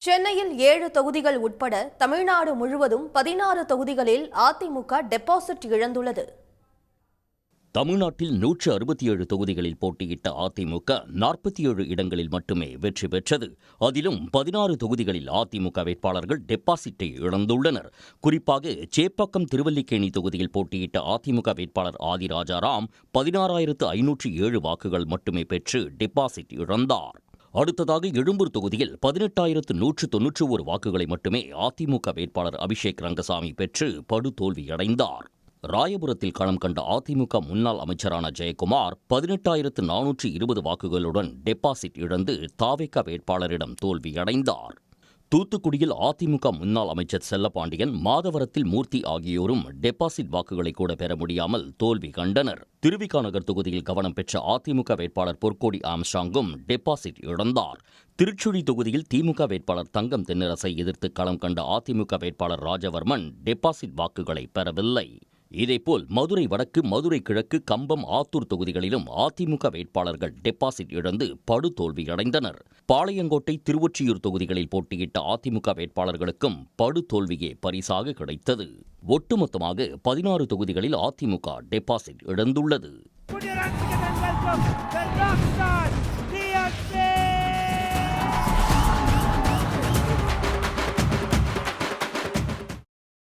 சென்னையில் 7 தொகுதிகள் உட்பட தமிழ்நாடு முழுவதும் 16 தொகுதிகளில் அதிமுக டெபாசிட் இழந்துள்ளது. தமிழ்நாட்டில் 167 தொகுதிகளில் போட்டியிட்ட அதிமுக 47 இடங்களில் மட்டுமே வெற்றி பெற்றது. அதிலும் 16 தொகுதிகளில் அதிமுக வேட்பாளர்கள் டெபாசிட்டை இழந்துள்ளனர். குறிப்பாக சேப்பாக்கம் திருவல்லிக்கேணி தொகுதியில் போட்டியிட்ட அதிமுக வேட்பாளர் ஆதிராஜாராம் 16,507 வாக்குகள் மட்டுமே பெற்று டெபாசிட் இழந்தார். அடுத்ததாக எழும்பூர் தொகுதியில் 18,191 வாக்குகளை மட்டுமே அதிமுக வேட்பாளர் அபிஷேக் ரங்கசாமி பெற்று படுதோல்வியடைந்தார். ராயபுரத்தில் களம் கண்ட அதிமுக முன்னாள் அமைச்சரான ஜெயக்குமார் 18,420 வாக்குகளுடன் டெபாசிட் இழந்து தாவேகா வேட்பாளரிடம் தோல்வியடைந்தார். தூத்துக்குடியில் அதிமுக முன்னாள் அமைச்சர் செல்லப்பாண்டியன், மாதவரத்தில் மூர்த்தி ஆகியோரும் டெபாசிட் வாக்குகளை கூட பெற முடியாமல் தோல்வி கண்டனர். திருவிக நகர் தொகுதியில் கவனம் பெற்ற அதிமுக வேட்பாளர் பொற்கோடி ஆம்ஸ்ட்ராங்கும் டெபாசிட் இழந்தார். திருச்சுழி தொகுதியில் திமுக வேட்பாளர் தங்கம் தென்னரசை எதிர்த்து களம் கண்ட அதிமுக வேட்பாளர் ராஜவர்மன் டெபாசிட் வாக்குகளை பெறவில்லை. இதேபோல் மதுரை வடக்கு, மதுரை கிழக்கு, கம்பம், ஆத்தூர் தொகுதிகளிலும் அதிமுக வேட்பாளர்கள் டெபாசிட் இழந்து படுதோல்வியடைந்தனர். பாளையங்கோட்டை, திருவொற்றியூர் தொகுதிகளில் போட்டியிட்ட அதிமுக வேட்பாளர்களுக்கும் படுதோல்வியே பரிசாக கிடைத்தது. ஒட்டுமொத்தமாக 16 தொகுதிகளில் அதிமுக டெபாசிட் இழந்துள்ளது.